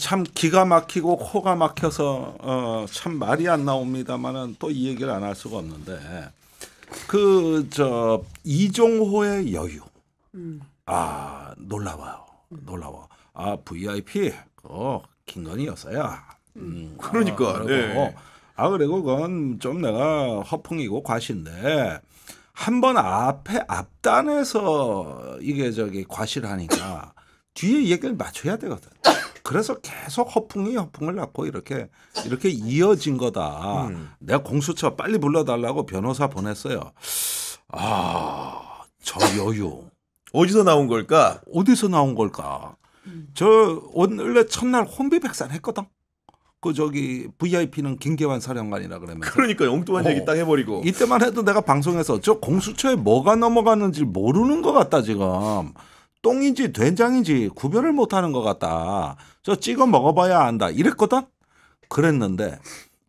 참 기가 막히고 코가 막혀서 참 말이 안 나옵니다만은 또 이 얘기를 안 할 수가 없는데 그 저 이종호의 여유 놀라워요. 놀라워. VIP 김건희였어요. 그러니까. 네. 그리고 그건 좀 내가 허풍이고 과시인데 한번 앞단에서 이게 과시를 하니까 뒤에 얘기를 맞춰야 되거든. 그래서 계속 허풍을 낳고 이렇게 이어진 거다. 내가 공수처 빨리 불러달라고 변호사 보냈어요. 저 여유 어디서 나온 걸까? 어디서 나온 걸까? 저 원래 첫날 혼비백산했거든. VIP는 김계환 사령관이라 그러면서. 그러니까 엉뚱한 얘기 딱 해버리고. 이때만 해도 내가 방송에서 저 공수처에 뭐가 넘어가는지 모르는 것 같다 지금. 똥인지 된장인지 구별을 못하는 것 같다. 저 찍어 먹어봐야 안다. 이랬거든. 그랬는데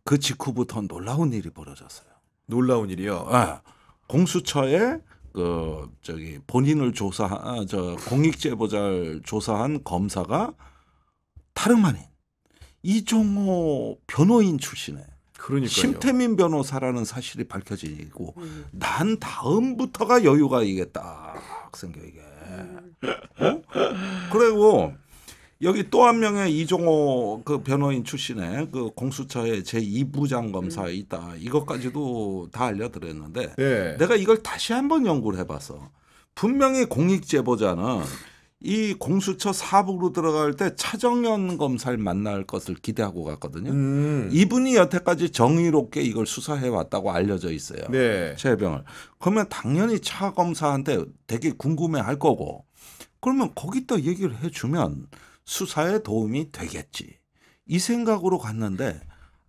그 직후부터 놀라운 일이 벌어졌어요. 놀라운 일이요? 공수처에 본인을 공익제보자를 조사한 검사가 다름 아닌 이종호 변호인 출신의 그러니까요. 심태민 변호사라는 사실이 밝혀지고 난 다음부터가 여유가 이게 딱 생겨 이게. 그리고 여기 또 한 명의 이종호 그 변호인 출신의 그 공수처의 제2부장 검사 있다. 이것까지도 다 알려드렸는데 네. 내가 이걸 다시 한번 연구를 해봤어. 분명히 공익제보자는 이 공수처 사부로 들어갈 때 차정연 검사를 만날 것을 기대하고 갔거든요. 이분이 여태까지 정의롭게 이걸 수사해 왔다고 알려져 있어요. 네. 최병을. 그러면 당연히 차 검사한테 되게 궁금해할 거고. 그러면 거기다 얘기를 해주면 수사에 도움이 되겠지. 이 생각으로 갔는데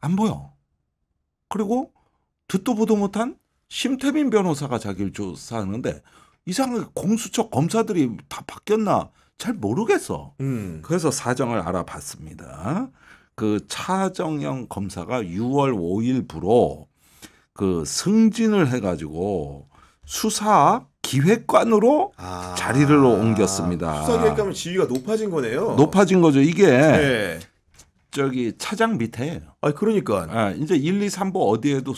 안 보여. 그리고 듣도 보도 못한 심태민 변호사가 자기를 조사하는데 이상하게 공수처 검사들이 다 바뀌었나 잘 모르겠어. 그래서 사정을 알아봤습니다. 그 차정영 검사가 6월 5일부로 그 승진을 해가지고 수사 기획관으로 자리를 옮겼습니다. 수사기획관은 지위가 높아진 거네요. 높아진 거죠. 이게 네. 차장 밑에. 그러니까. 이제 1, 2, 3부 어디에도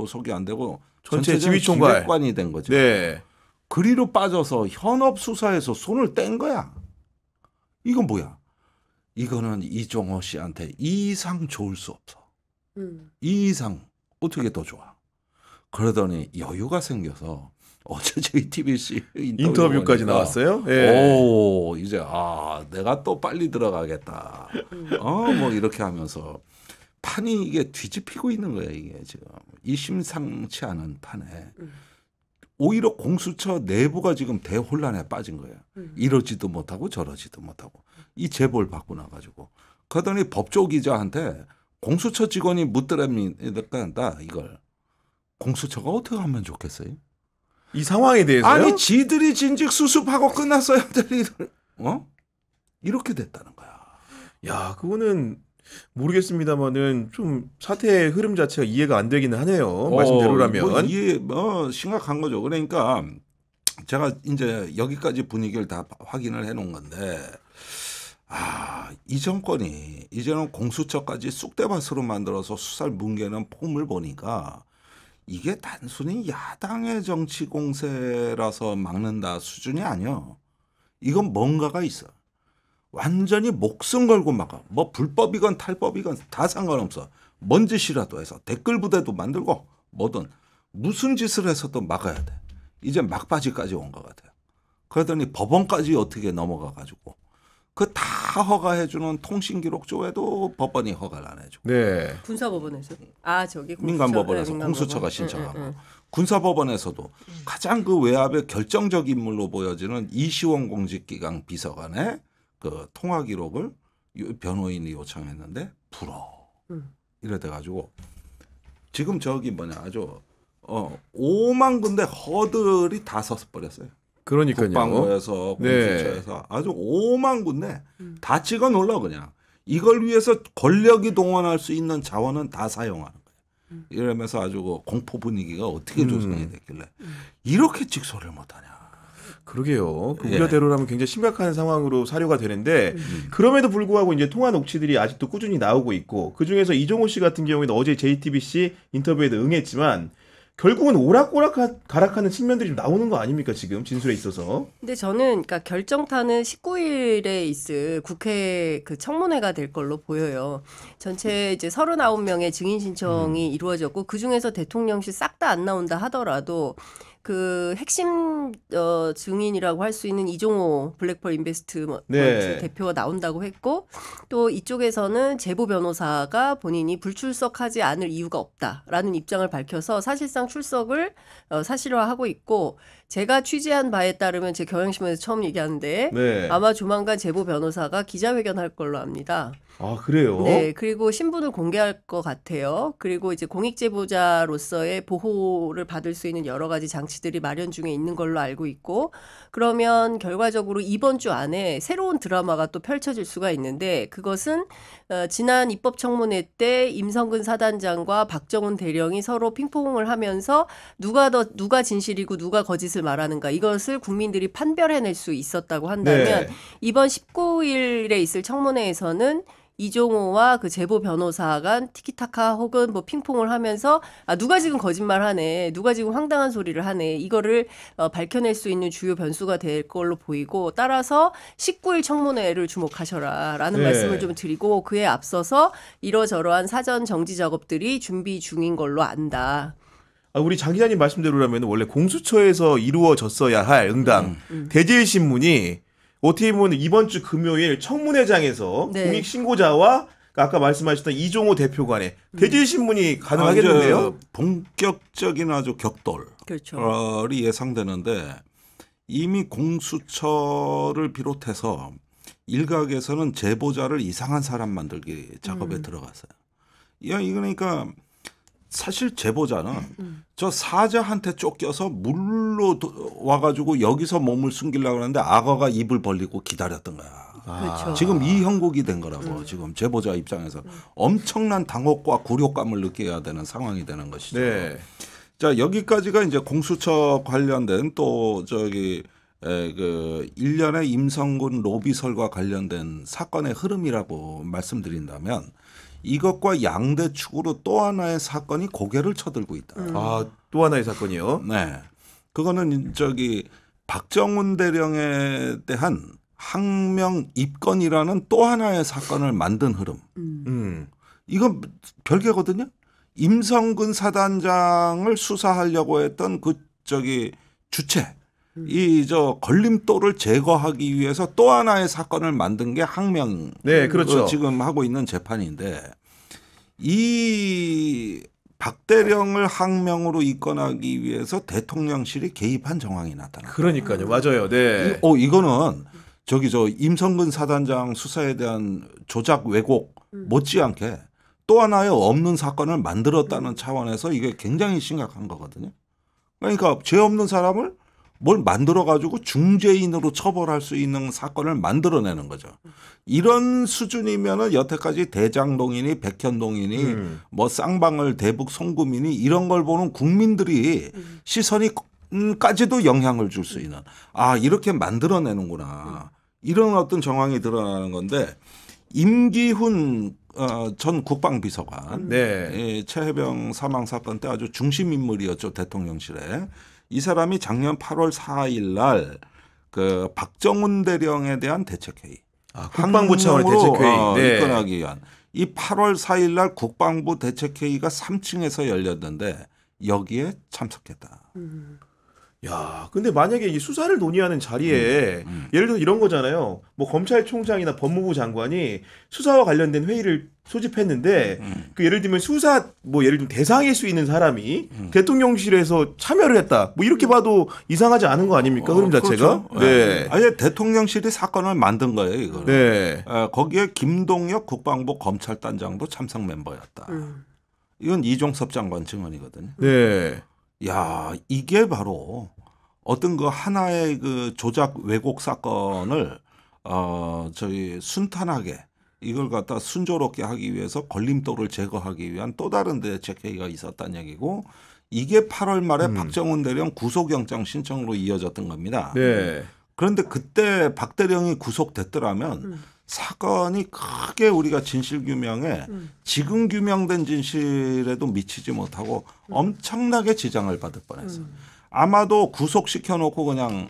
소개 안 되고 전체 지휘총괄 기획관이 된 거죠. 네. 그리로 빠져서 현업 수사에서 손을 뗀 거야. 이건 뭐야? 이거는 이종호 씨한테 이 이상 좋을 수 없어. 이 이상 어떻게 더 좋아? 그러더니 여유가 생겨서 어제 JTBC 인터뷰까지 나왔어요. 네. 오 이제 내가 또 빨리 들어가겠다. 뭐 이렇게 하면서 판이 이게 뒤집히고 있는 거야 이게 지금 이 심상치 않은 판에. 오히려 공수처 내부가 지금 대혼란에 빠진 거예요. 이러지도 못하고 저러지도 못하고. 이 제보를 받고 나가지고. 그러더니 법조 기자한테 공수처 직원이 묻더랍니다. 이걸. 공수처가 어떻게 하면 좋겠어요? 이 상황에 대해서요? 아니 지들이 진직 수습하고 끝났어요. 이렇게 됐다는 거야. 야 그거는 모르겠습니다만은 좀 사태의 흐름 자체가 이해가 안 되기는 하네요. 말씀대로라면. 심각한 거죠. 그러니까 제가 이제 여기까지 분위기를 다 확인을 해놓은 건데 이 정권이 이제는 공수처까지 쑥대밭으로 만들어서 수사를 뭉개는 폼을 보니까 이게 단순히 야당의 정치 공세라서 막는다 수준이 아니야. 이건 뭔가가 있어. 완전히 목숨 걸고 막아. 뭐 불법이건 탈법이건 다 상관없어. 뭔 짓이라도 해서 댓글 부대도 만들고 뭐든 무슨 짓을 해서도 막아야 돼. 이제 막바지까지 온 것 같아요. 그러더니 법원까지 어떻게 넘어가가지고 그 다 허가해주는 통신기록조에도 법원이 허가를 안 해주고. 네. 군사법원에서? 저기 민간법원에서 공수처가 신청하고. 군사법원에서도 가장 그 외압의 결정적 인물로 보여지는 이시원 공직기강 비서관의 그 통화 기록을 변호인이 요청했는데 불어. 이래 돼가지고 지금 아주 5만 군데 허들이 다 서버렸어요. 그러니까요. 국방부에서 공수처에서 아주 5만 군데 다 찍어 놀라 그냥. 이걸 위해서 권력이 동원할 수 있는 자원은 다 사용하는 거예요. 이러면서 아주 공포 분위기가 어떻게 조성이 됐길래 이렇게 직소를 못하냐. 그러게요. 그 예. 우려대로라면 굉장히 심각한 상황으로 사료가 되는데 그럼에도 불구하고 이제 통화 녹취들이 아직도 꾸준히 나오고 있고 그 중에서 이종호 씨 같은 경우에는 어제 JTBC 인터뷰에도 응했지만 결국은 오락가락 가락하는 측면들이 좀 나오는 거 아닙니까 지금 진술에 있어서? 근데 저는 그러니까 결정타는 19일에 있을 국회 그 청문회가 될 걸로 보여요. 전체 이제 39명의 증인 신청이 이루어졌고 그 중에서 대통령실 싹 다 안 나온다 하더라도 그 핵심 증인이라고 할 수 있는 이종호 블랙펄 인베스트먼트 네. 대표가 나온다고 했고 또 이쪽에서는 제보 변호사가 본인이 불출석하지 않을 이유가 없다라는 입장을 밝혀서 사실상 출석을 사실화하고 있고 제가 취재한 바에 따르면 제 경향신문에서 처음 얘기하는데 네. 아마 조만간 제보 변호사가 기자회견할 걸로 압니다. 아 그래요? 네, 그리고 신분을 공개할 것 같아요. 그리고 이제 공익제보자로서의 보호를 받을 수 있는 여러 가지 장치들이 마련 중에 있는 걸로 알고 있고, 그러면 결과적으로 이번 주 안에 새로운 드라마가 또 펼쳐질 수가 있는데, 그것은 지난 입법청문회 때 임성근 사단장과 박정훈 대령이 서로 핑퐁을 하면서 누가 진실이고 누가 거짓을 말하는가 이것을 국민들이 판별해낼 수 있었다고 한다면 네. 이번 19일에 있을 청문회에서는 이종호와 그 제보 변호사가 티키타카 혹은 뭐 핑퐁을 하면서 누가 지금 거짓말하네, 누가 지금 황당한 소리를 하네 이거를 밝혀낼 수 있는 주요 변수가 될 걸로 보이고 따라서 19일 청문회를 주목하셔라라는 네. 말씀을 좀 드리고 그에 앞서서 이러저러한 사전 정지 작업들이 준비 중인 걸로 안다. 우리 장 기자님 말씀대로라면 원래 공수처에서 이루어졌어야 할 응당 대질신문이 어떻게 보면 이번 주 금요일 청문회장에서 네. 공익신고자와 아까 말씀하셨던 이종호 대표 간의 대질신문이 가능하겠는데요? 이제 본격적인 아주 격돌이 그렇죠. 예상되는데 이미 공수처를 비롯해서 일각에서는 제보자를 이상한 사람 만들기 작업에 들어갔어요. 야, 이거 그러니까 사실 제보자는 저 사자한테 쫓겨서 물로 와가지고 여기서 몸을 숨기려고 하는데 악어가 입을 벌리고 기다렸던 거야. 그렇죠. 지금 이 형국이 된 거라고. 지금 제보자 입장에서 엄청난 당혹과 굴욕감을 느껴야 되는 상황이 되는 것이죠. 네. 자, 여기까지가 이제 공수처 관련된 또 저기 그 일련의 임성근 로비설과 관련된 사건의 흐름이라고 말씀드린다면 이것과 양대축으로 또 하나의 사건이 고개를 쳐들고 있다. 또 하나의 사건이요. 네, 그거는 저기 박정훈 대령에 대한 항명 입건이라는 또 하나의 사건을 만든 흐름. 이건 별개거든요. 임성근 사단장을 수사하려고 했던 그 저기 주체. 이 저 걸림돌을 제거하기 위해서 또 하나의 사건을 만든 게 항명. 네, 그렇죠. 지금 하고 있는 재판인데 이 박대령을 항명으로 입건하기 위해서 대통령실이 개입한 정황이 나타났다. 그러니까요, 맞아요. 네. 이거는 저기 저 임성근 사단장 수사에 대한 조작 왜곡 못지않게 또 하나의 없는 사건을 만들었다는 차원에서 이게 굉장히 심각한 거거든요. 그러니까 죄 없는 사람을 뭘 만들어가지고 중죄인으로 처벌할 수 있는 사건을 만들어내는 거죠. 이런 수준이면은 여태까지 대장동이니 백현동이니 뭐 쌍방울 대북 송금이니 이런 걸 보는 국민들이 시선이까지도 영향을 줄 수 있는 이렇게 만들어내는구나. 이런 어떤 정황이 드러나는 건데 임기훈 전 국방비서관 네. 최혜병 사망 사건 때 아주 중심 인물이었죠. 대통령실에. 이 사람이 작년 8월 4일 날 그 박정훈 대령에 대한 대책회의. 국방부 차원의 대책회의. 네. 입건하기 위한. 이 8월 4일 날 국방부 대책회의가 3층에서 열렸는데 여기에 참석했다. 야, 근데 만약에 이 수사를 논의하는 자리에 예를 들어 이런 거잖아요. 뭐 검찰총장이나 법무부 장관이 수사와 관련된 회의를 소집했는데 그 예를 들면 수사 뭐 예를 들면 대상일 수 있는 사람이 대통령실에서 참여를 했다. 뭐 이렇게 봐도 이상하지 않은 거 아닙니까? 흐름 자체가. 그렇죠. 네. 아예 대통령실이 사건을 만든 거예요, 이거. 네. 거기에 김동혁 국방부 검찰단장도 참석 멤버였다. 이건 이종섭 장관 증언이거든요. 네. 야, 이게 바로 어떤 그 하나의 그 조작 왜곡 사건을 저희 순탄하게 이걸 갖다 순조롭게 하기 위해서 걸림돌을 제거하기 위한 또 다른 대책회의가 있었다는 얘기고 이게 8월 말에 음. 박정훈 대령 구속영장 신청으로 이어졌던 겁니다. 네. 그런데 그때 박 대령이 구속됐더라면 사건이 크게 우리가 진실규명에 지금 규명된 진실에도 미치지 못하고 엄청나게 지장을 받을 뻔했어요. 아마도 구속시켜놓고 그냥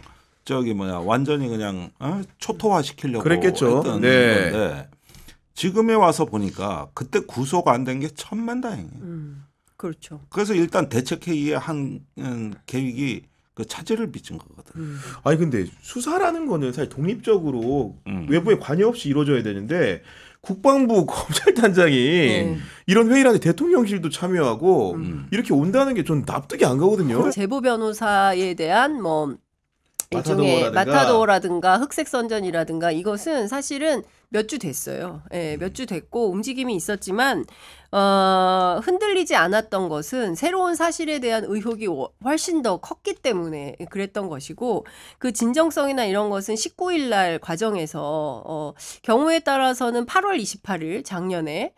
완전히 그냥 초토화시키려고 그랬겠죠. 했던 네. 건데 지금에 와서 보니까 그때 구속 안 된 게 천만다행이에요. 그렇죠. 그래서 일단 대책회의의 한 계획이 그 차질을 빚은 거거든. 아니 근데 수사라는 거는 사실 독립적으로 외부에 관여 없이 이루어져야 되는데 국방부 검찰단장이 네. 이런 회의를 하는데 대통령실도 참여하고 이렇게 온다는 게 전 납득이 안 가거든요. 제보 변호사에 대한 뭐 일종의 마타도어라든가. 마타도어라든가 흑색선전이라든가 이것은 사실은 몇 주 됐어요. 예, 몇 주 됐고 움직임이 있었지만 흔들리지 않았던 것은 새로운 사실에 대한 의혹이 훨씬 더 컸기 때문에 그랬던 것이고 그 진정성이나 이런 것은 19일 날 과정에서 경우에 따라서는 8월 28일 작년에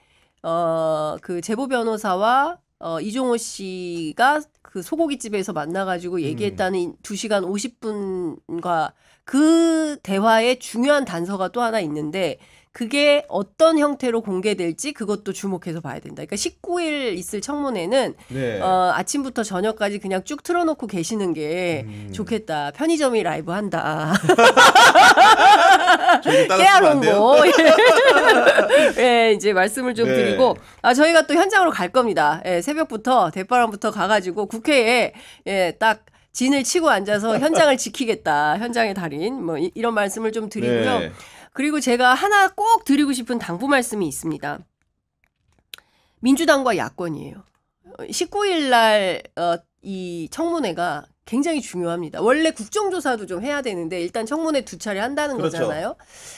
그 제보 변호사와 이종호 씨가 그 소고기집에서 만나가지고 얘기했다는 2시간 50분과 그 대화의 중요한 단서가 또 하나 있는데 그게 어떤 형태로 공개될지 그것도 주목해서 봐야 된다. 그러니까 19일 있을 청문회는 네. 아침부터 저녁까지 그냥 쭉 틀어놓고 계시는 게 좋겠다. 편의점이 라이브 한다. 깨알홍보. 예, 이제 말씀을 좀 네. 드리고 저희가 또 현장으로 갈 겁니다. 예, 새벽부터 대바람부터 가가지고 국회에 딱 진을 치고 앉아서 현장을 지키겠다. 현장의 달인. 뭐 이런 말씀을 좀 드리고요. 네. 그리고 제가 하나 꼭 드리고 싶은 당부 말씀이 있습니다. 민주당과 야권이에요. 19일 날 이 청문회가 굉장히 중요합니다. 원래 국정조사도 좀 해야 되는데 일단 청문회 2차례 한다는 그렇죠. 거잖아요.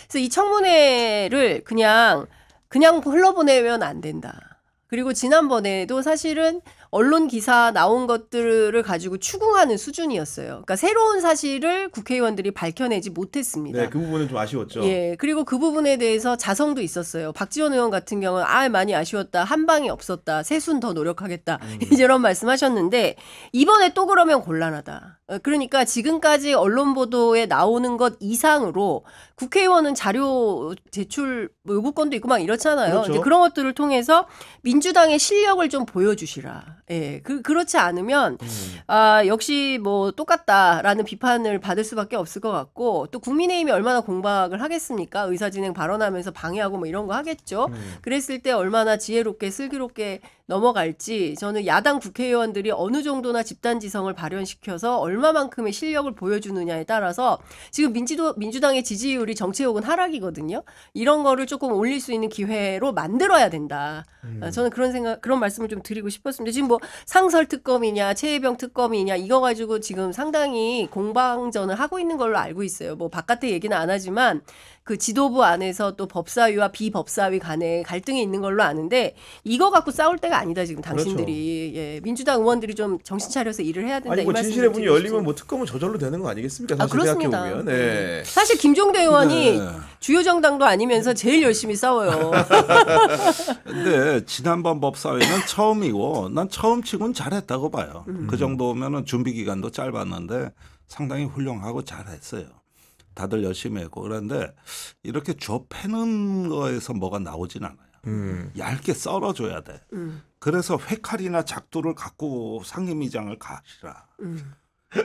그래서 이 청문회를 그냥 흘러보내면 안 된다. 그리고 지난번에도 사실은 언론 기사 나온 것들을 가지고 추궁하는 수준이었어요. 그러니까 새로운 사실을 국회의원들이 밝혀내지 못했습니다. 네, 그 부분은 좀 아쉬웠죠. 예, 그리고 그 부분에 대해서 자성도 있었어요. 박지원 의원 같은 경우는 많이 아쉬웠다. 한 방이 없었다. 세순 더 노력하겠다. 이제 이런 말씀하셨는데 이번에 또 그러면 곤란하다. 그러니까 지금까지 언론 보도에 나오는 것 이상으로 국회의원은 자료 제출 요구권도 있고 막 이렇잖아요. 그렇죠. 이제 그런 것들을 통해서 민주당의 실력을 좀 보여주시라. 예, 그렇지 않으면 역시 뭐 똑같다라는 비판을 받을 수밖에 없을 것 같고 또 국민의힘이 얼마나 공박을 하겠습니까? 의사진행 발언하면서 방해하고 뭐 이런 거 하겠죠. 그랬을 때 얼마나 지혜롭게 슬기롭게 넘어갈지 저는 야당 국회의원들이 어느 정도나 집단지성을 발현시켜서 얼마만큼의 실력을 보여주느냐에 따라서 지금 민주당의 지지율이 정치욕은 하락이거든요. 이런 거를 조금 올릴 수 있는 기회로 만들어야 된다. 저는 그런 말씀을 좀 드리고 싶었습니다. 지금 뭐 상설 특검이냐 최혜병 특검이냐 이거 가지고 지금 상당히 공방전을 하고 있는 걸로 알고 있어요. 뭐 바깥에 얘기는 안 하지만 그 지도부 안에서 또 법사위와 비법사위 간에 갈등이 있는 걸로 아는데 이거 갖고 싸울 때가 아니다 지금 당신들이. 그렇죠. 예, 민주당 의원들이 좀 정신 차려서 일을 해야 된다. 아니 이 뭐 말씀 진실의 좀 문이 드리고 열리면 싶습니다. 뭐 특검은 저절로 되는 거 아니겠습니까? 사실 그렇습니다. 생각해보면. 네. 사실 김종대 의원이 네. 주요 정당도 아니면서 제일 열심히 싸워요. 근데 지난번 법사위는 처음이고 난 처음 치고는 잘했다고 봐요. 그 정도면은 준비 기간도 짧았는데 상당히 훌륭하고 잘했어요. 다들 열심히 했고 그런데 이렇게 줘 패는 거에서 뭐가 나오진 않아요. 얇게 썰어줘야 돼. 그래서 회칼이나 작두를 갖고 상임위장을 가시라.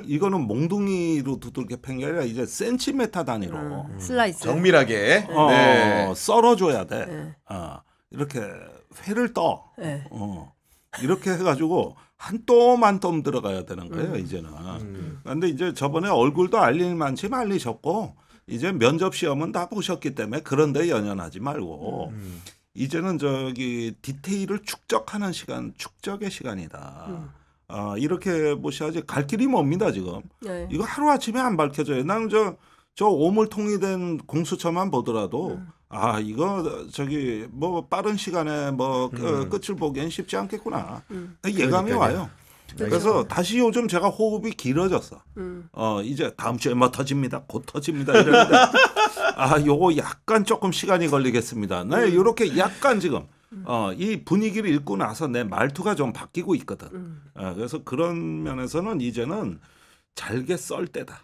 이거는 몽둥이로 두들겨 팬 게 아니라 이제 센티메타 단위로 슬라이스. 정밀하게. 네. 썰어줘야 돼. 네. 이렇게 회를 떠. 네. 이렇게 해가지고 한 똠 한 똠 들어가야 되는 거예요 이제는. 그런데 이제 저번에 얼굴도 알릴 만치 알리셨고 이제 면접 시험은 다 보셨기 때문에 그런데 연연하지 말고 이제는 디테일을 축적하는 시간, 축적의 시간이다. 이렇게 보셔야지 갈 길이 멉니다 지금. 네. 이거 하루 아침에 안 밝혀져요. 나는 저 오물통이 된 공수처만 보더라도 이거 뭐 빠른 시간에 뭐 끝을 보기엔 쉽지 않겠구나. 예감이 그러니까요. 와요. 그래서 다시 요즘 제가 호흡이 길어졌어. 이제 다음 주에 뭐 터집니다. 곧 터집니다. 이러는데 요거 약간 조금 시간이 걸리겠습니다. 네, 이렇게 약간 지금 이 분위기를 읽고 나서 내 말투가 좀 바뀌고 있거든. 그래서 그런 면에서는 이제는 잘게 썰 때다.